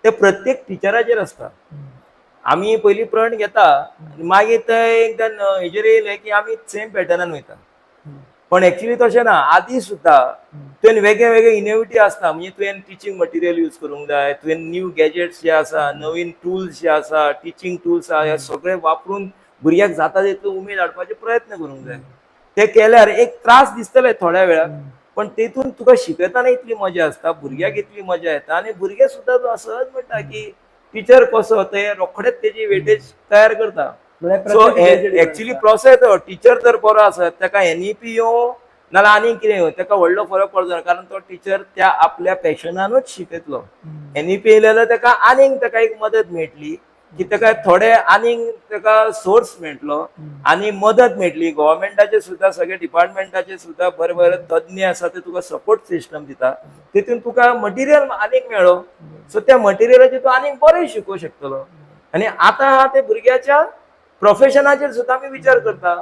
ते प्रत्येक टिचराचेर आसता. आमी पयलीं प्रण घेता मागीर ते एकदां हेजेर येयलें की आमी सेम पॅटर्नान वयता. पण एक्चुअली तशें ना. आदीं सुद्दां तुवें वेगळे वेगळे इनोवेटीव आसता. म्हणजे तुवें टिचींग मटिरियल यूज करूंक जाय, तुवें न्यू गॅजेट्स जे आसा, नवीन टूल्स जे आसा, टिचींग टूल्स आहा, हे सगळे वापरून भुरग्याक जाता तितलो उमेद हाडपाचे प्रयत्न करूंक जाय. ते केल्यार एक त्रास दिसतले थोड्या वेळाक, पण तेतून तुका शिकयतना इतली मजा आसता, भुरग्याक इतली मजा येता आनी भुरगे सुद्दां तो सहज म्हणटा की टीचर कसो ते रोखडेच तेजी वेटेज तयार करता. सो एक्चुअली प्रोसेस तो टीचर जर बरो आसत ताका एनईपी येवं नाल्यार आनीक कितें येवं ताका व्हडलो फरक पडचो ना, कारण तो टीचर त्या आपल्या पॅशनानूच शिकयतलो. एनईपी येयलें जाल्यार ताका आनीक ताका एक मदत मेळटली की ताका थोडे आनीक ताका सोर्स मेळटलो आनी मदत मेळटली. गव्हर्मेंटाचे सुद्दां सगळे डिपार्टमेंटाचे सुद्दां बरे बरे तज्ञ आसा ते तुका सपोर्ट सिस्टम दिता. तितून तुका मटिरियल आनीक मेळ्ळो, सो त्या मटिरियलाचेर तूं आनीक बरें शिकूंक शकतलो. आनी आतां ते भुरग्याच्या प्रोफेशनाचेर सुद्दां आमी विचार करता.